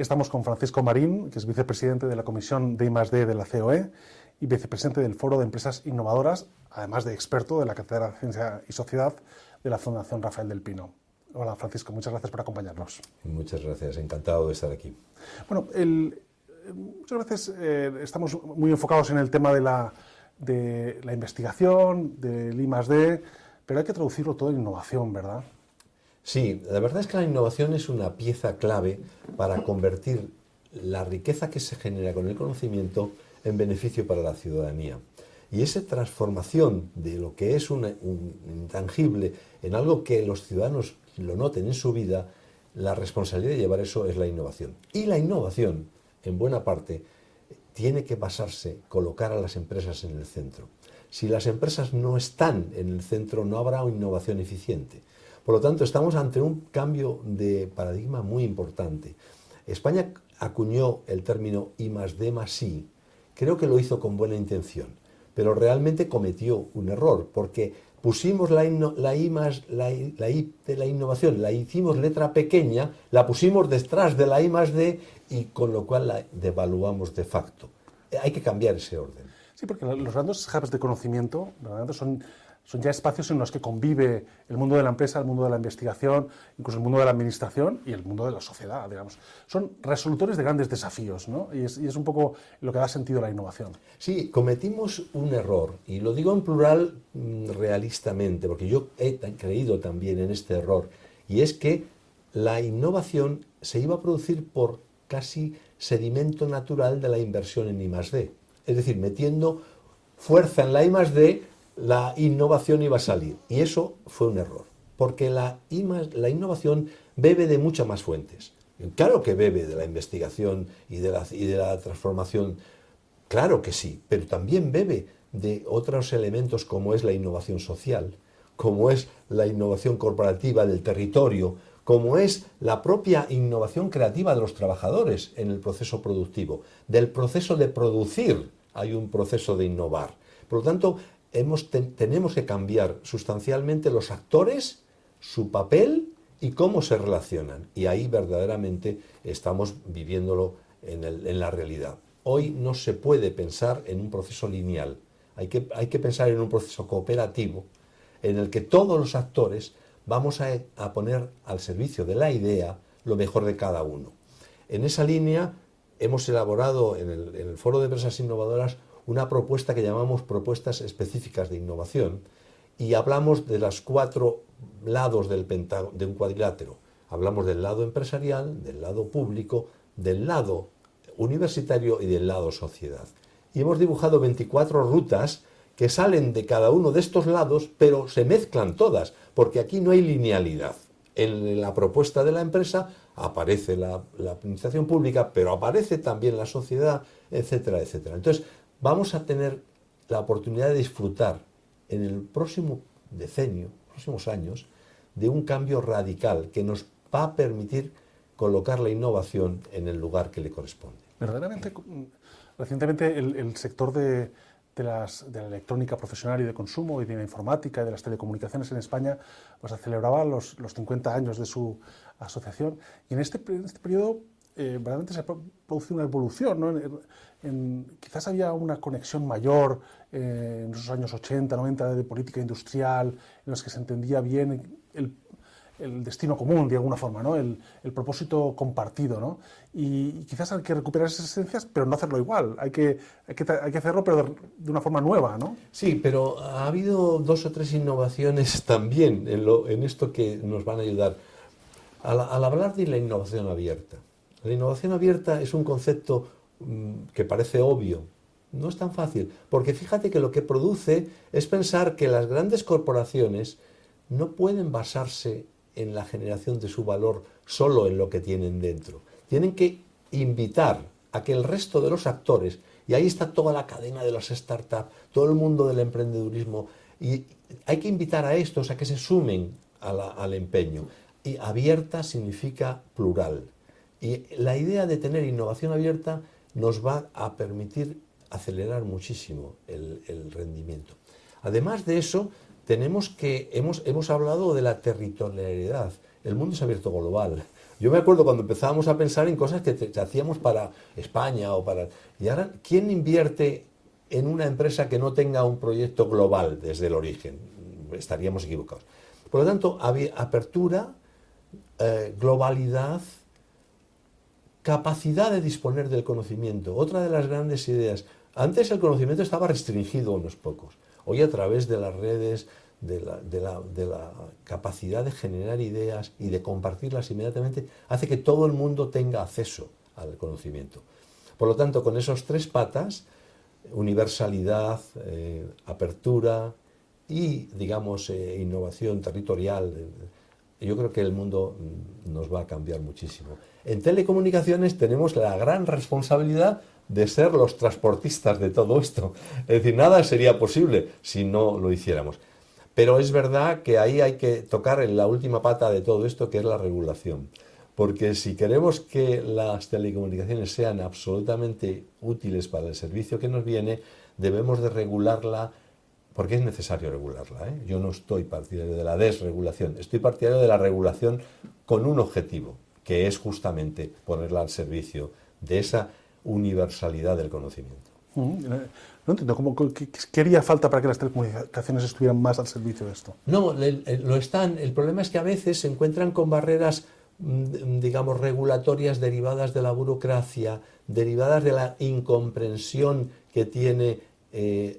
Estamos con Francisco Marín, que es vicepresidente de la Comisión de I+D de la COE y vicepresidente del Foro de Empresas Innovadoras, además de experto de la Cátedra de Ciencia y Sociedad de la Fundación Rafael del Pino. Hola Francisco, muchas gracias por acompañarnos. Muchas gracias, encantado de estar aquí. Bueno, muchas veces estamos muy enfocados en el tema de la investigación, del I+D, pero hay que traducirlo todo en innovación, ¿verdad? Sí, la verdad es que la innovación es una pieza clave para convertir la riqueza que se genera con el conocimiento en beneficio para la ciudadanía. Y esa transformación de lo que es un intangible en algo que los ciudadanos lo noten en su vida, la responsabilidad de llevar eso es la innovación. Y la innovación, en buena parte, tiene que basarse, colocar a las empresas en el centro. Si las empresas no están en el centro, no habrá innovación eficiente. Por lo tanto, estamos ante un cambio de paradigma muy importante. España acuñó el término I+D+I. Creo que lo hizo con buena intención, pero realmente cometió un error, porque pusimos la I de la innovación, la hicimos letra pequeña, la pusimos detrás de la I+D y con lo cual la devaluamos de facto. Hay que cambiar ese orden. Sí, porque los grandes hubs de conocimiento son ya espacios en los que convive el mundo de la empresa, el mundo de la investigación, incluso el mundo de la administración y el mundo de la sociedad, digamos. Son resolutores de grandes desafíos, ¿no? Y es un poco lo que da sentido a la innovación. Sí, cometimos un error, y lo digo en plural realistamente, porque yo he creído también en este error, y es que la innovación se iba a producir por casi sedimento natural de la inversión en I+D. Es decir, metiendo fuerza en la I+D, la innovación iba a salir. Y eso fue un error, porque la innovación bebe de muchas más fuentes. Claro que bebe de la investigación y de la transformación, claro que sí, pero también bebe de otros elementos como es la innovación social, como es la innovación corporativa del territorio, como es la propia innovación creativa de los trabajadores en el proceso productivo. Del proceso de producir hay un proceso de innovar. Por lo tanto, tenemos que cambiar sustancialmente los actores, su papel y cómo se relacionan. Y ahí verdaderamente estamos viviéndolo en la realidad. Hoy no se puede pensar en un proceso lineal. Hay que pensar en un proceso cooperativo en el que todos los actores vamos a poner al servicio de la idea lo mejor de cada uno. En esa línea hemos elaborado en el Foro de Empresas Innovadoras una propuesta que llamamos propuestas específicas de innovación, y hablamos de los 4 lados de un cuadrilátero. Hablamos del lado empresarial, del lado público, del lado universitario y del lado sociedad. Y hemos dibujado 24 rutas que salen de cada uno de estos lados, pero se mezclan todas, porque aquí no hay linealidad. En la propuesta de la empresa aparece la administración pública, pero aparece también la sociedad, etcétera, etcétera. Entonces, vamos a tener la oportunidad de disfrutar en el próximo decenio, próximos años, de un cambio radical que nos va a permitir colocar la innovación en el lugar que le corresponde. Verdaderamente, recientemente el sector de la electrónica profesional y de consumo y de la informática y de las telecomunicaciones en España pues celebraba los 50 años de su asociación, y en este periodo verdaderamente se ha producido una evolución, ¿no? Quizás había una conexión mayor en esos años 80, 90 de política industrial, en los que se entendía bien el destino común, de alguna forma, ¿no? El propósito compartido, ¿no? Y quizás hay que recuperar esas esencias, pero no hacerlo igual. Hay que hacerlo, pero de una forma nueva, ¿no? Sí, pero ha habido 2 o 3 innovaciones también en esto que nos van a ayudar. Al hablar de la innovación abierta, la innovación abierta es un concepto que parece obvio. No es tan fácil, porque fíjate que lo que produce es pensar que las grandes corporaciones no pueden basarse en la generación de su valor solo en lo que tienen dentro. Tienen que invitar a que el resto de los actores, y ahí está toda la cadena de las startups, todo el mundo del emprendedurismo, y hay que invitar a estos a que se sumen al empeño. Y abierta significa plural. Y la idea de tener innovación abierta nos va a permitir acelerar muchísimo el rendimiento. Además de eso, hemos hablado de la territorialidad. El mundo es abierto global. Yo me acuerdo cuando empezábamos a pensar en cosas que hacíamos para España o para... Y ahora, ¿quién invierte en una empresa que no tenga un proyecto global desde el origen? Estaríamos equivocados. Por lo tanto, había apertura, globalidad, capacidad de disponer del conocimiento. Otra de las grandes ideas. Antes el conocimiento estaba restringido a unos pocos. Hoy, a través de las redes, de la capacidad de generar ideas y de compartirlas inmediatamente, hace que todo el mundo tenga acceso al conocimiento. Por lo tanto, con esos tres patas, universalidad, apertura y, digamos, innovación territorial, yo creo que el mundo nos va a cambiar muchísimo. En telecomunicaciones tenemos la gran responsabilidad de ser los transportistas de todo esto. Es decir, nada sería posible si no lo hiciéramos. Pero es verdad que ahí hay que tocar en la última pata de todo esto, que es la regulación. Porque si queremos que las telecomunicaciones sean absolutamente útiles para el servicio que nos viene, debemos de regularla, porque es necesario regularla, ¿eh? Yo no estoy partidario de la desregulación, estoy partidario de la regulación con un objetivo, que es justamente ponerla al servicio de esa universalidad del conocimiento. No entiendo, ¿qué haría falta para que las telecomunicaciones estuvieran más al servicio de esto? No, lo están. El problema es que a veces se encuentran con barreras, digamos, regulatorias derivadas de la burocracia, derivadas de la incomprensión que tiene el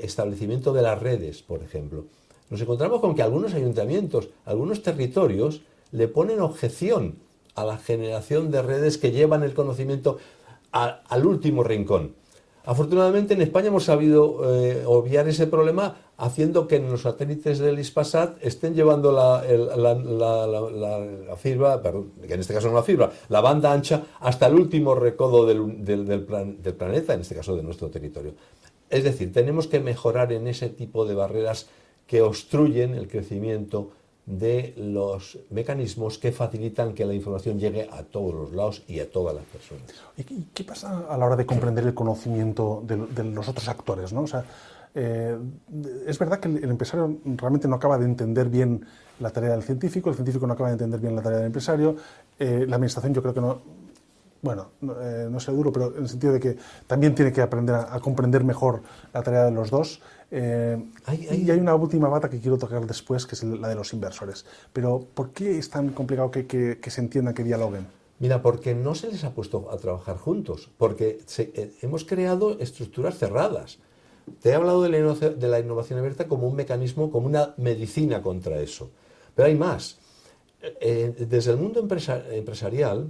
establecimiento de las redes, por ejemplo. Nos encontramos con que algunos ayuntamientos, algunos territorios, le ponen objeción a la generación de redes que llevan el conocimiento al último rincón. Afortunadamente en España hemos sabido obviar ese problema haciendo que en los satélites del Hispasat estén llevando la fibra, perdón, que en este caso no la fibra, la banda ancha hasta el último recodo del planeta, en este caso de nuestro territorio. Es decir, tenemos que mejorar en ese tipo de barreras que obstruyen el crecimiento de los mecanismos que facilitan que la información llegue a todos los lados y a todas las personas. ¿Y qué pasa a la hora de comprender el conocimiento de los otros actores, ¿no? O sea, es verdad que el empresario realmente no acaba de entender bien la tarea del científico, el científico no acaba de entender bien la tarea del empresario, la administración yo creo que no... Bueno, no sea duro, pero en el sentido de que también tiene que aprender a comprender mejor la tarea de los dos. Y hay una última pata que quiero tocar después, que es la de los inversores. Pero, ¿por qué es tan complicado que se entiendan, que dialoguen? Mira, porque no se les ha puesto a trabajar juntos, porque hemos creado estructuras cerradas. Te he hablado de la innovación abierta como un mecanismo, como una medicina contra eso. Pero hay más. Desde el mundo empresarial,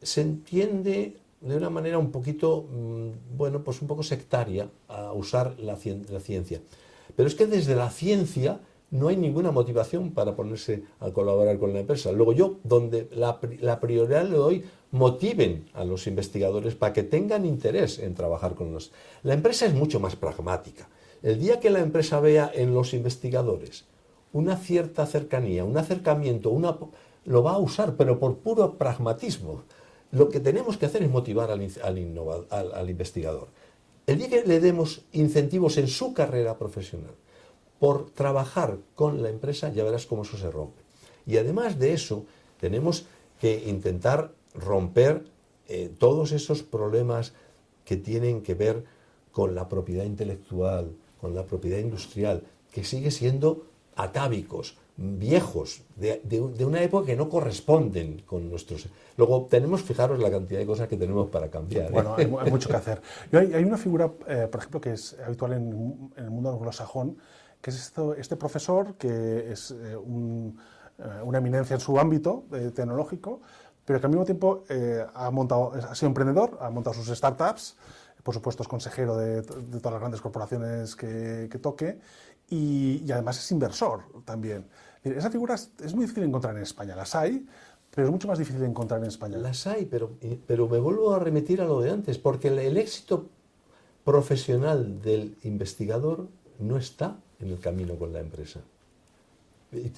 se entiende de una manera un poquito, bueno, pues un poco sectaria a usar la ciencia. Pero es que desde la ciencia no hay ninguna motivación para ponerse a colaborar con la empresa. Luego yo, donde la prioridad le doy, motiven a los investigadores para que tengan interés en trabajar con los... La empresa es mucho más pragmática. El día que la empresa vea en los investigadores una cierta cercanía, un acercamiento, lo va a usar, pero por puro pragmatismo. Lo que tenemos que hacer es motivar al investigador. El día que le demos incentivos en su carrera profesional por trabajar con la empresa, ya verás cómo eso se rompe. Y además de eso, tenemos que intentar romper todos esos problemas que tienen que ver con la propiedad intelectual, con la propiedad industrial, que sigue siendo atávicos, viejos, de una época que no corresponden con nuestros... Luego tenemos, fijaros la cantidad de cosas que tenemos para cambiar. Bueno, hay mucho que hacer. Hay una figura, por ejemplo, que es habitual en el mundo anglosajón, que es este profesor que es una eminencia en su ámbito tecnológico, pero que al mismo tiempo ha sido emprendedor, ha montado sus startups, por supuesto es consejero de todas las grandes corporaciones que toque, y además es inversor también. Esa figura es muy difícil de encontrar en España. Las hay, pero es mucho más difícil de encontrar en España. Las hay, pero me vuelvo a remitir a lo de antes, porque el éxito profesional del investigador no está en el camino con la empresa.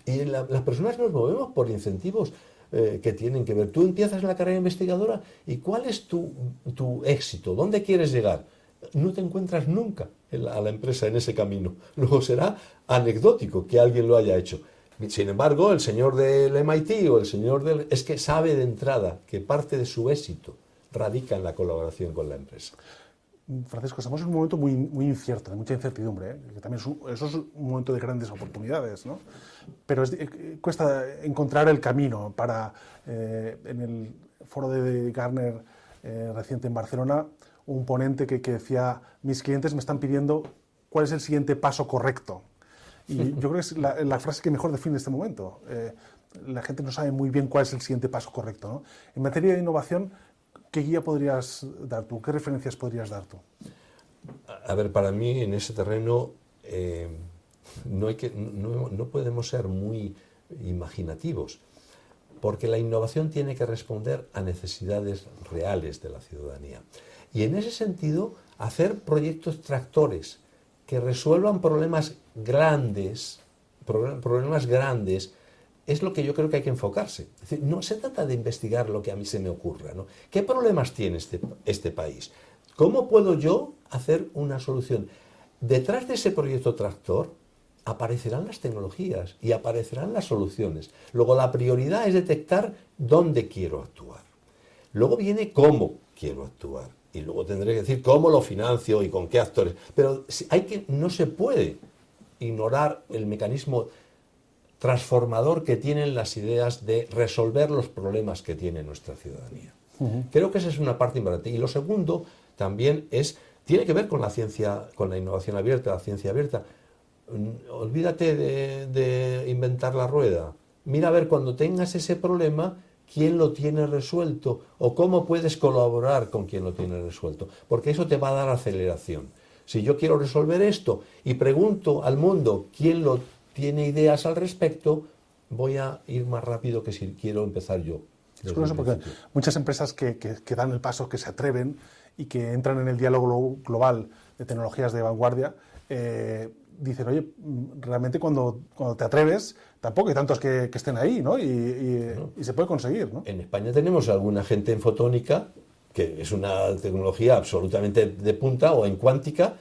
Y las personas nos movemos por incentivos que tienen que ver. Tú empiezas la carrera investigadora y ¿cuál es tu éxito? ¿Dónde quieres llegar? No te encuentras nunca a la empresa en ese camino. Luego será anecdótico que alguien lo haya hecho. Sin embargo, el señor del MIT o el señor del... es que sabe de entrada que parte de su éxito radica en la colaboración con la empresa. Francisco, estamos en un momento muy, muy incierto, de mucha incertidumbre, ¿eh? Que también eso es un momento de grandes oportunidades, ¿no? Pero cuesta encontrar el camino para, en el foro de Gartner reciente en Barcelona, un ponente que decía, mis clientes me están pidiendo cuál es el siguiente paso correcto. Y yo creo que es la frase que mejor define este momento. La gente no sabe muy bien cuál es el siguiente paso correcto, ¿no? En materia de innovación, ¿qué guía podrías dar tú? ¿Qué referencias podrías dar tú? A ver, para mí en ese terreno no podemos ser muy imaginativos, porque la innovación tiene que responder a necesidades reales de la ciudadanía. Y en ese sentido, hacer proyectos tractores que resuelvan problemas grandes, es lo que yo creo que hay que enfocarse. Es decir, no se trata de investigar lo que a mí se me ocurra, ¿no? ¿Qué problemas tiene este país? ¿Cómo puedo yo hacer una solución? Detrás de ese proyecto tractor aparecerán las tecnologías y aparecerán las soluciones. Luego la prioridad es detectar dónde quiero actuar. Luego viene cómo quiero actuar. Y luego tendré que decir cómo lo financio y con qué actores. Pero no se puede ignorar el mecanismo transformador que tienen las ideas de resolver los problemas que tiene nuestra ciudadanía. Creo que esa es una parte importante. Y lo segundo también tiene que ver con la ciencia, con la innovación abierta, la ciencia abierta. Olvídate de inventar la rueda. Mira a ver cuando tengas ese problema, quién lo tiene resuelto o cómo puedes colaborar con quien lo tiene resuelto, porque eso te va a dar aceleración. Si yo quiero resolver esto y pregunto al mundo quién lo tiene ideas al respecto, voy a ir más rápido que si quiero empezar yo. Es curioso porque muchas empresas que dan el paso, que se atreven y que entran en el diálogo global de tecnologías de vanguardia, dicen, oye, realmente cuando te atreves, tampoco hay tantos que estén ahí, ¿no? Y se puede conseguir, ¿no? En España tenemos alguna gente en fotónica, que es una tecnología absolutamente de punta, o en cuántica,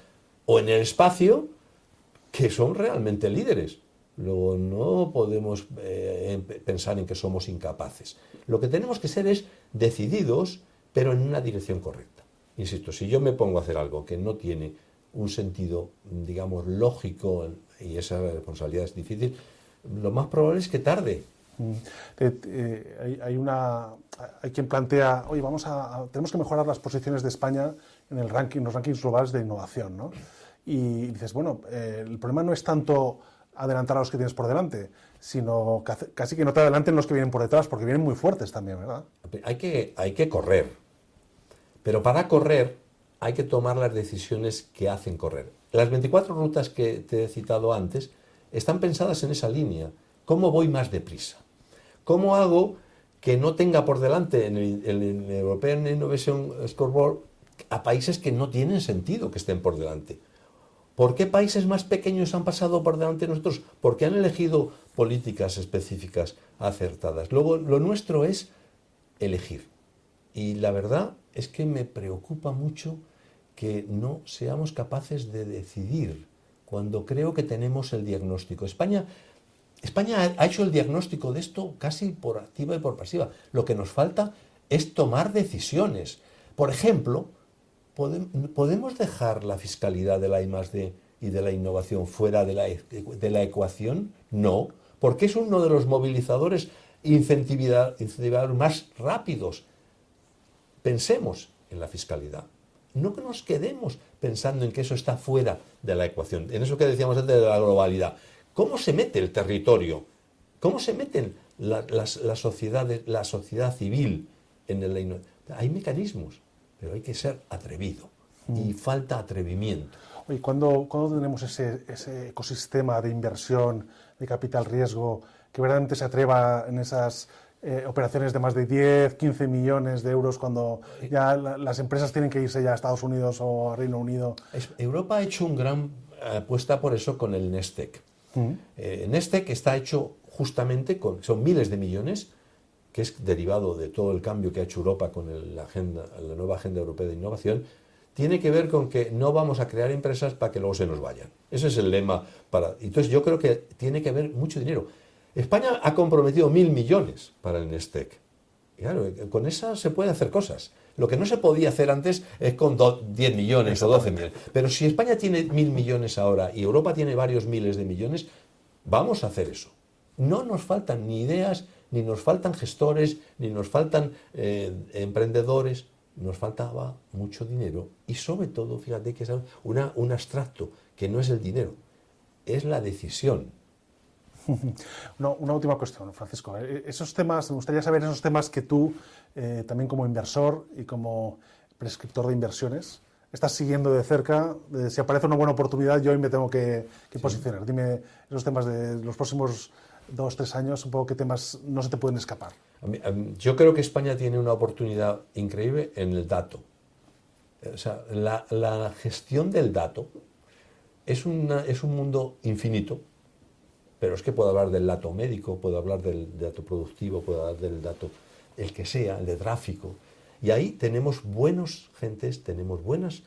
o en el espacio, que son realmente líderes. Luego no podemos pensar en que somos incapaces. Lo que tenemos que ser es decididos, pero en una dirección correcta. Insisto, si yo me pongo a hacer algo que no tiene un sentido, digamos, lógico, y esa responsabilidad es difícil, lo más probable es que tarde. Hay quien plantea, oye, tenemos que mejorar las posiciones de España en los rankings globales de innovación, ¿no? Y dices, bueno, el problema no es tanto adelantar a los que tienes por delante, sino casi que no te adelanten los que vienen por detrás, porque vienen muy fuertes también, ¿verdad? Hay que correr, pero para correr hay que tomar las decisiones que hacen correr. Las 24 rutas que te he citado antes están pensadas en esa línea. ¿Cómo voy más deprisa? ¿Cómo hago que no tenga por delante en el European Innovation Scoreboard a países que no tienen sentido que estén por delante? ¿Por qué países más pequeños han pasado por delante de nosotros? Porque han elegido políticas específicas acertadas. Luego, lo nuestro es elegir. Y la verdad es que me preocupa mucho que no seamos capaces de decidir cuando creo que tenemos el diagnóstico. España ha hecho el diagnóstico de esto casi por activa y por pasiva. Lo que nos falta es tomar decisiones. Por ejemplo, ¿podemos dejar la fiscalidad de la I+D y de la innovación fuera de la ecuación? No, porque es uno de los movilizadores incentivadores más rápidos. Pensemos en la fiscalidad. No que nos quedemos pensando en que eso está fuera de la ecuación, en eso que decíamos antes de la globalidad. ¿Cómo se mete el territorio? ¿Cómo se meten la sociedad civil en la innovación? Hay mecanismos, pero hay que ser atrevido y falta atrevimiento. Oye, ¿cuándo tenemos ese ecosistema de inversión, de capital riesgo, que verdaderamente se atreva en esas operaciones de más de 10, 15 millones de euros cuando ya las empresas tienen que irse ya a Estados Unidos o a Reino Unido? Europa ha hecho una gran apuesta por eso con el Nestec. Nestec está hecho justamente son miles de millones, que es derivado de todo el cambio que ha hecho Europa con la nueva Agenda Europea de Innovación. Tiene que ver con que no vamos a crear empresas para que luego se nos vayan. Ese es el lema. Entonces yo creo que tiene que haber mucho dinero. España ha comprometido 1.000 millones para el Nestec. Y claro, con esa se puede hacer cosas. Lo que no se podía hacer antes es con 10 millones o 12 millones. Pero si España tiene 1.000 millones ahora y Europa tiene varios miles de millones, vamos a hacer eso. No nos faltan ni ideas, ni nos faltan gestores, ni nos faltan emprendedores. Nos faltaba mucho dinero y sobre todo, fíjate que es un abstracto, que no es el dinero, es la decisión. Una última cuestión, Francisco. Esos temas, me gustaría saber esos temas que tú, también como inversor y como prescriptor de inversiones, estás siguiendo de cerca. Si aparece una buena oportunidad, yo hoy me tengo que posicionar. Dime esos temas de los próximos 2-3 años, un poco qué temas no se te pueden escapar. Yo creo que España tiene una oportunidad increíble en el dato. O sea, la gestión del dato es un mundo infinito, pero es que puedo hablar del dato médico, puedo hablar del dato productivo, puedo hablar del dato, el que sea, el de tráfico. Y ahí tenemos buenos gentes, tenemos buenas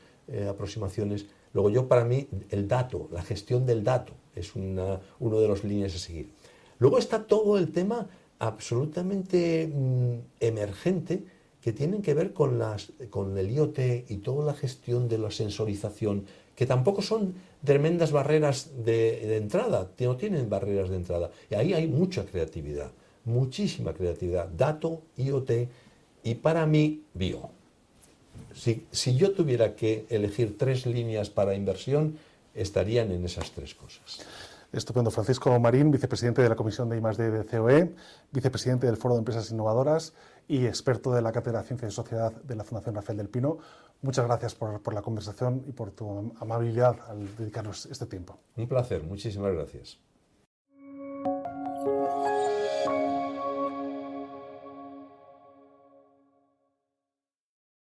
aproximaciones. Luego para mí, el dato, la gestión del dato es uno de los líneas a seguir. Luego está todo el tema absolutamente emergente que tienen que ver con el IoT y toda la gestión de la sensorización, que tampoco son tremendas barreras de entrada, no tienen barreras de entrada. Y ahí hay mucha creatividad, muchísima creatividad, dato, IoT y para mí bio. Si yo tuviera que elegir 3 líneas para inversión, estarían en esas 3 cosas. Estupendo. Francisco Marín, vicepresidente de la Comisión de I+D de COE, vicepresidente del Foro de Empresas Innovadoras y experto de la Cátedra de Ciencia y Sociedad de la Fundación Rafael del Pino. Muchas gracias por la conversación y por tu amabilidad al dedicarnos este tiempo. Un placer. Muchísimas gracias.